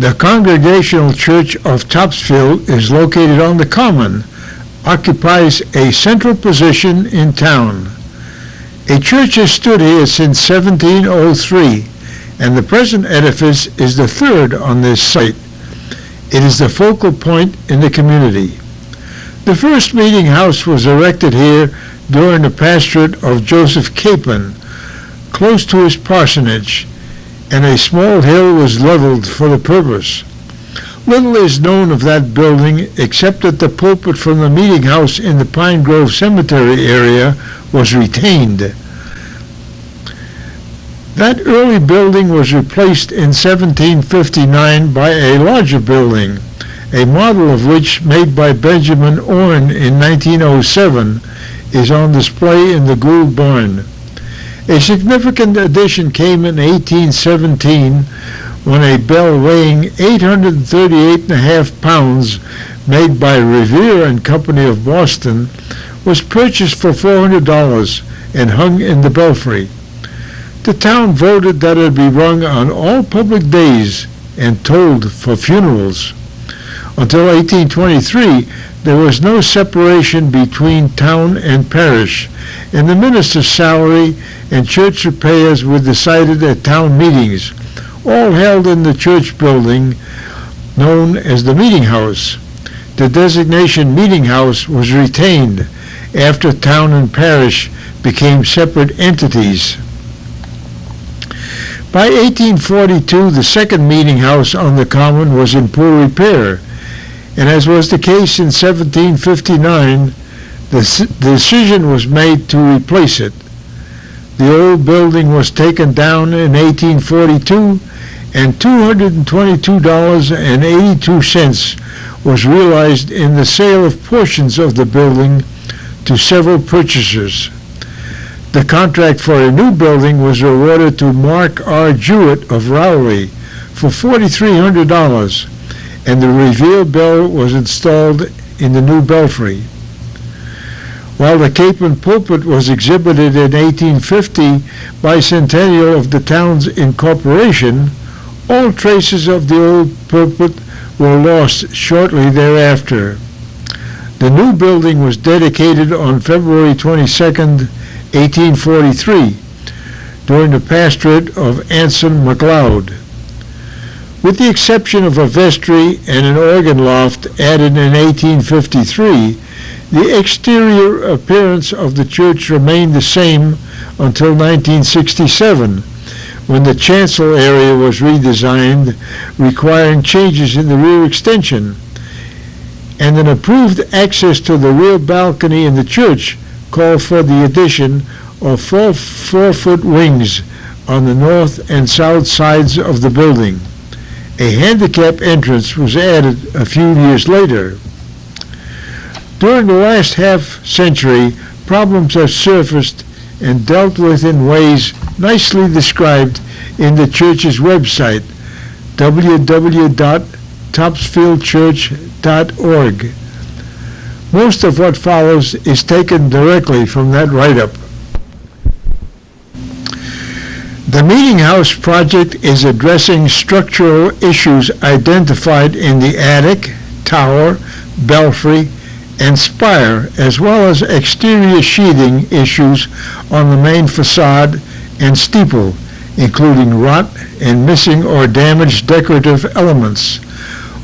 The Congregational Church of Topsfield is located on the Common, occupies a central position in town. A church has stood here since 1703, and the present edifice is the third on this site. It is the focal point in the community. The first meeting house was erected here during the pastorate of Joseph Capon, close to his parsonage, and a small hill was leveled for the purpose. Little is known of that building except that the pulpit from the meeting house in the Pine Grove Cemetery area was retained. That early building was replaced in 1759 by a larger building, a model of which, made by Benjamin Orne in 1907, is on display in the Gould Barn. A significant addition came in 1817 when a bell weighing 838.5 pounds, made by Revere and Company of Boston, was purchased for $400 and hung in the belfry. The town voted that it be rung on all public days and tolled for funerals. Until 1823, there was no separation between town and parish, and the minister's salary and church repairs were decided at town meetings, all held in the church building known as the Meeting House. The designation Meeting House was retained after town and parish became separate entities. By 1842, the second meeting house on the Common was in poor repair, and as was the case in 1759, the decision was made to replace it. The old building was taken down in 1842, and $222.82 was realized in the sale of portions of the building to several purchasers. The contract for a new building was awarded to Mark R. Jewett of Rowley for $4,300, and the Revere bell was installed in the new belfry. While the Capon pulpit was exhibited in 1850 bicentennial of the town's incorporation, all traces of the old pulpit were lost shortly thereafter. The new building was dedicated on February 22, 1843, during the pastorate of Anson MacLeod. With the exception of a vestry and an organ loft added in 1853, the exterior appearance of the church remained the same until 1967, when the chancel area was redesigned, requiring changes in the rear extension, and an approved access to the rear balcony in the church called for the addition of four-foot wings on the north and south sides of the building. A handicap entrance was added a few years later. During the last half-century, problems have surfaced and dealt with in ways nicely described in the church's website, www.topsfieldchurch.org. Most of what follows is taken directly from that write-up. The Meeting House project is addressing structural issues identified in the attic, tower, belfry, and spire, as well as exterior sheathing issues on the main facade and steeple, including rot and missing or damaged decorative elements.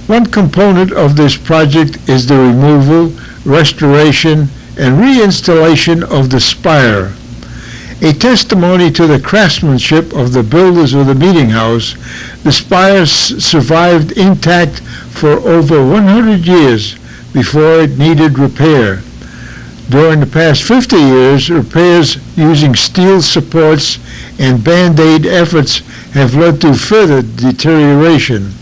One component of this project is the removal, restoration, and reinstallation of the spire. A testimony to the craftsmanship of the builders of the Meeting House, the spire survived intact for over 100 years before it needed repair. During the past 50 years, repairs using steel supports and Band-Aid efforts have led to further deterioration.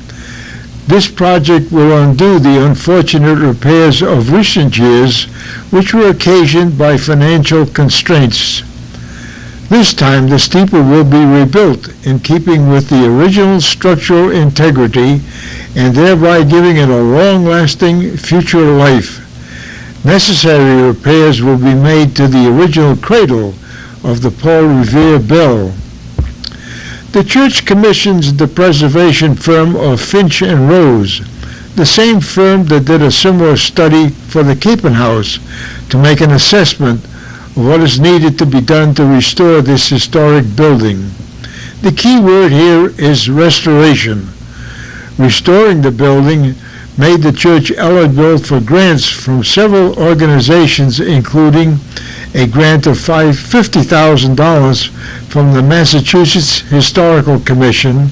This project will undo the unfortunate repairs of recent years, which were occasioned by financial constraints. This time, the steeple will be rebuilt in keeping with the original structural integrity and thereby giving it a long-lasting future life. Necessary repairs will be made to the original cradle of the Paul Revere bell. The church commissions the preservation firm of Finch and Rose, the same firm that did a similar study for the Kiepenhuis, to make an assessment of what is needed to be done to restore this historic building. The key word here is restoration. Restoring the building made the church eligible for grants from several organizations, including a grant of $50,000 from the Massachusetts Historical Commission,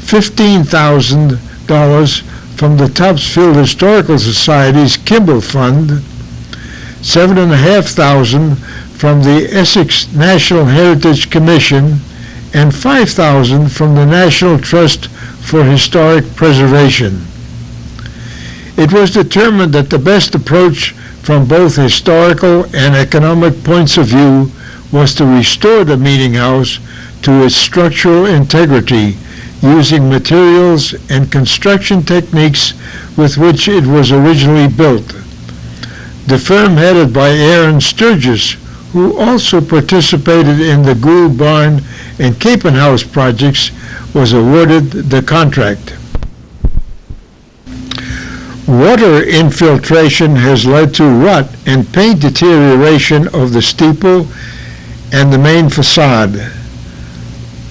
$15,000 from the Topsfield Historical Society's Kimball Fund, $7,500 from the Essex National Heritage Commission, and $5,000 from the National Trust for Historic Preservation. It was determined that the best approach from both historical and economic points of view was to restore the meeting house to its structural integrity, using materials and construction techniques with which it was originally built. The firm headed by Aaron Sturgis, who also participated in the Gould Barn and Kiepenhuis projects, was awarded the contract. Water infiltration has led to rot and paint deterioration of the steeple and the main facade.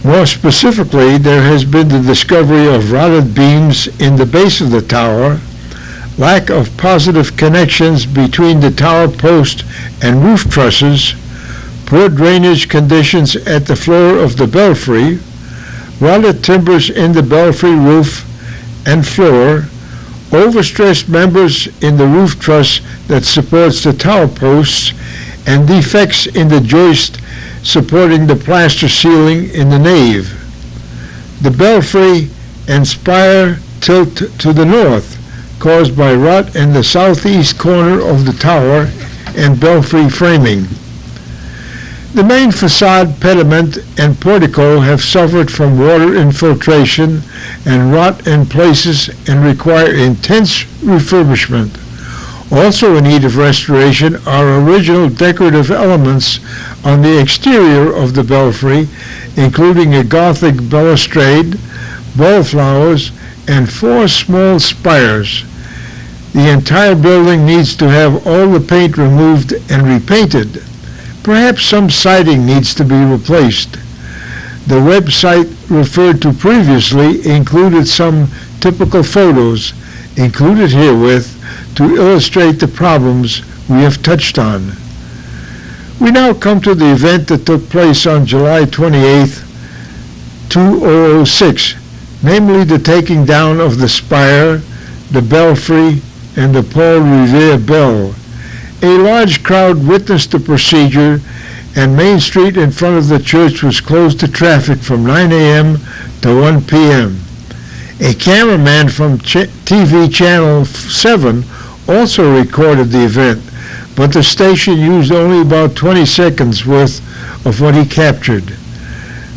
More specifically, there has been the discovery of rotted beams in the base of the tower, lack of positive connections between the tower post and roof trusses, poor drainage conditions at the floor of the belfry, rotted timbers in the belfry roof and floor, overstressed members in the roof truss that supports the tower posts, and defects in the joist supporting the plaster ceiling in the nave. The belfry and spire tilt to the north, caused by rot in the southeast corner of the tower and belfry framing. The main facade, pediment, and portico have suffered from water infiltration and rot in places and require intense refurbishment. Also in need of restoration are original decorative elements on the exterior of the belfry, including a Gothic balustrade, wallflowers, and 4 small spires. The entire building needs to have all the paint removed and repainted. Perhaps some siding needs to be replaced. The website referred to previously included some typical photos, included herewith, to illustrate the problems we have touched on. We now come to the event that took place on July 28, 2006, namely the taking down of the spire, the belfry, and the Paul Revere bell. A large crowd witnessed the procedure, and Main Street in front of the church was closed to traffic from 9 a.m. to 1 p.m. A cameraman from TV Channel 7 also recorded the event, but the station used only about 20 seconds worth of what he captured.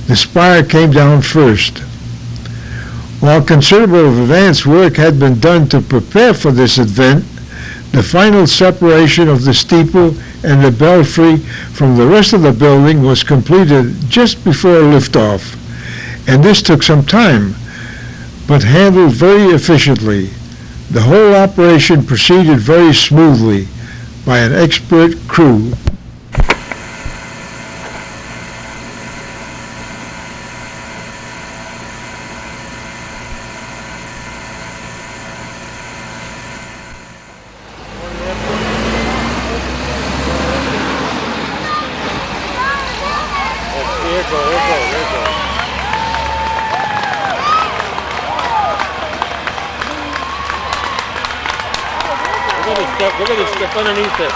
The spire came down first. While considerable advance work had been done to prepare for this event, the final separation of the steeple and the belfry from the rest of the building was completed just before liftoff, and this took some time, but handled very efficiently. The whole operation proceeded very smoothly by an expert crew. We're going to step underneath it.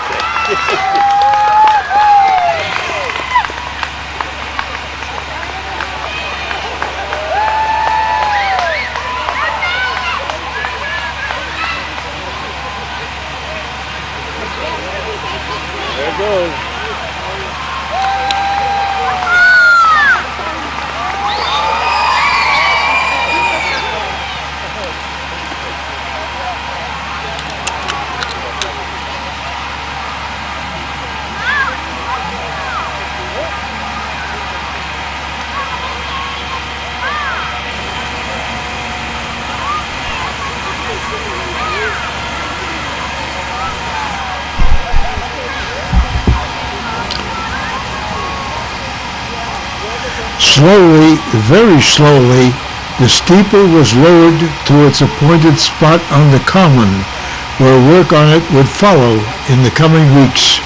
There it goes. Slowly, very slowly, the steeple was lowered to its appointed spot on the common, where work on it would follow in the coming weeks.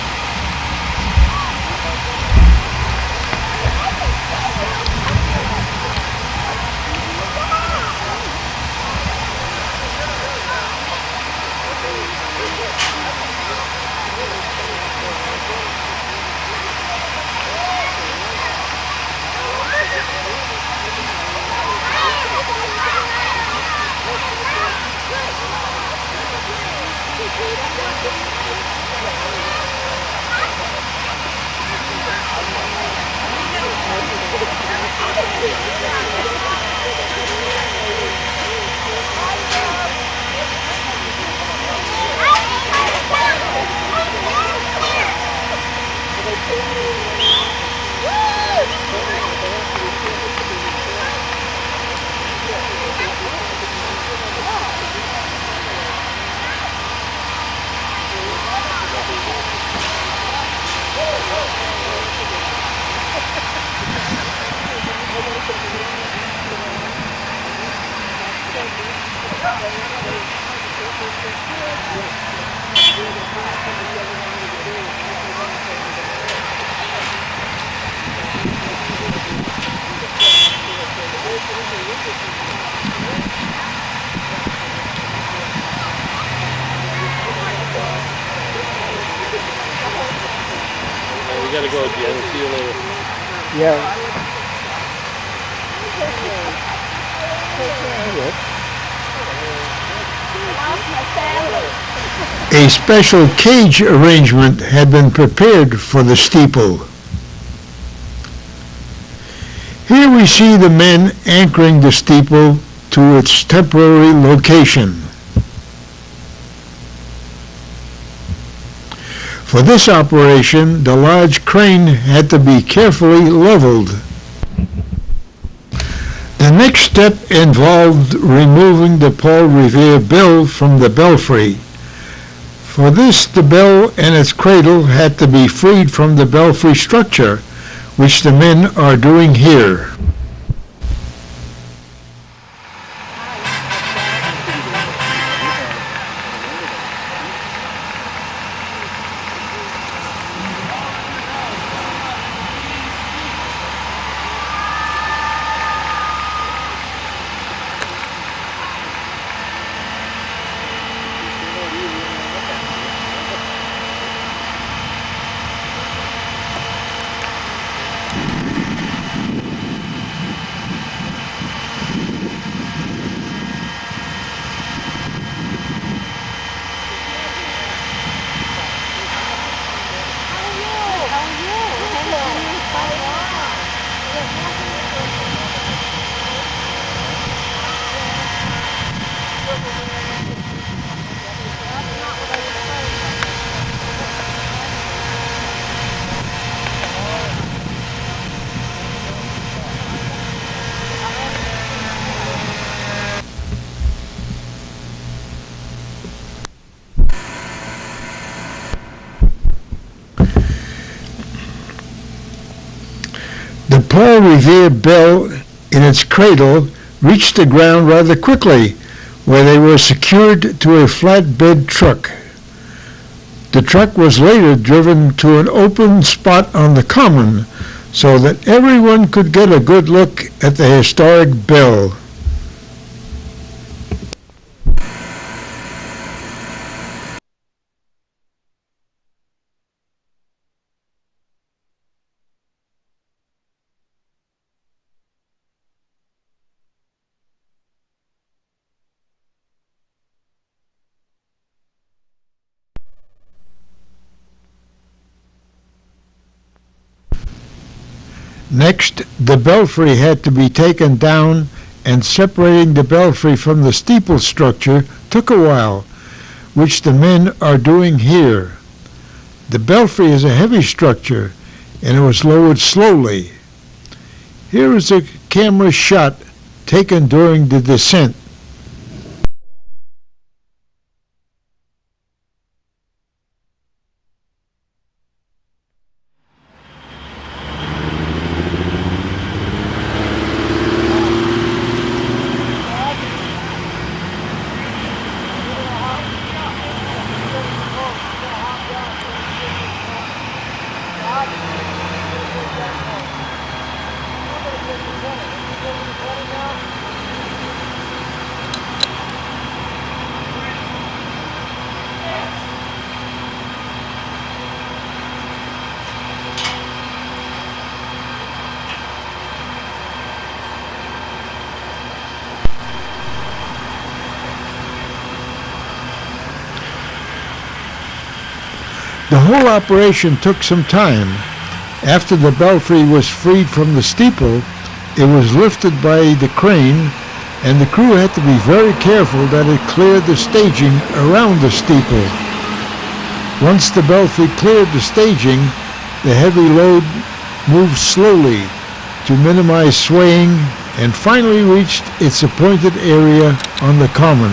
We gotta go, Jen. See you later. Yeah. A special cage arrangement had been prepared for the steeple. Here we see the men anchoring the steeple to its temporary location. For this operation, the large crane had to be carefully leveled. The next step involved removing the Paul Revere bell from the belfry. For this, the bell and its cradle had to be freed from the belfry structure, which the men are doing here. The Paul Revere bell in its cradle reached the ground rather quickly, where they were secured to a flatbed truck. The truck was later driven to an open spot on the common so that everyone could get a good look at the historic bell. Next, the belfry had to be taken down, and separating the belfry from the steeple structure took a while, which the men are doing here. The belfry is a heavy structure, and it was lowered slowly. Here is a camera shot taken during the descent. The whole operation took some time. After the belfry was freed from the steeple, it was lifted by the crane, and the crew had to be very careful that it cleared the staging around the steeple. Once the belfry cleared the staging, the heavy load moved slowly to minimize swaying and finally reached its appointed area on the common.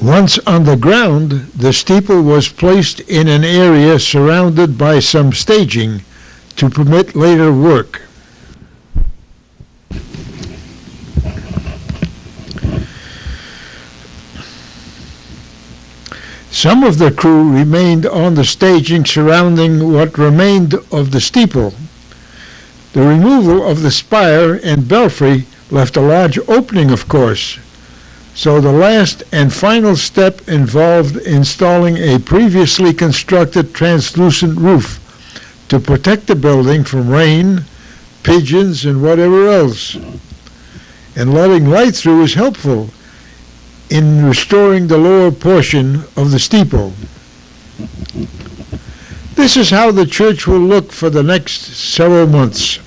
Once on the ground, the steeple was placed in an area surrounded by some staging to permit later work. Some of the crew remained on the staging surrounding what remained of the steeple. The removal of the spire and belfry left a large opening, of course, so the last and final step involved installing a previously constructed translucent roof to protect the building from rain, pigeons, and whatever else. And letting light through is helpful in restoring the lower portion of the steeple. This is how the church will look for the next several months.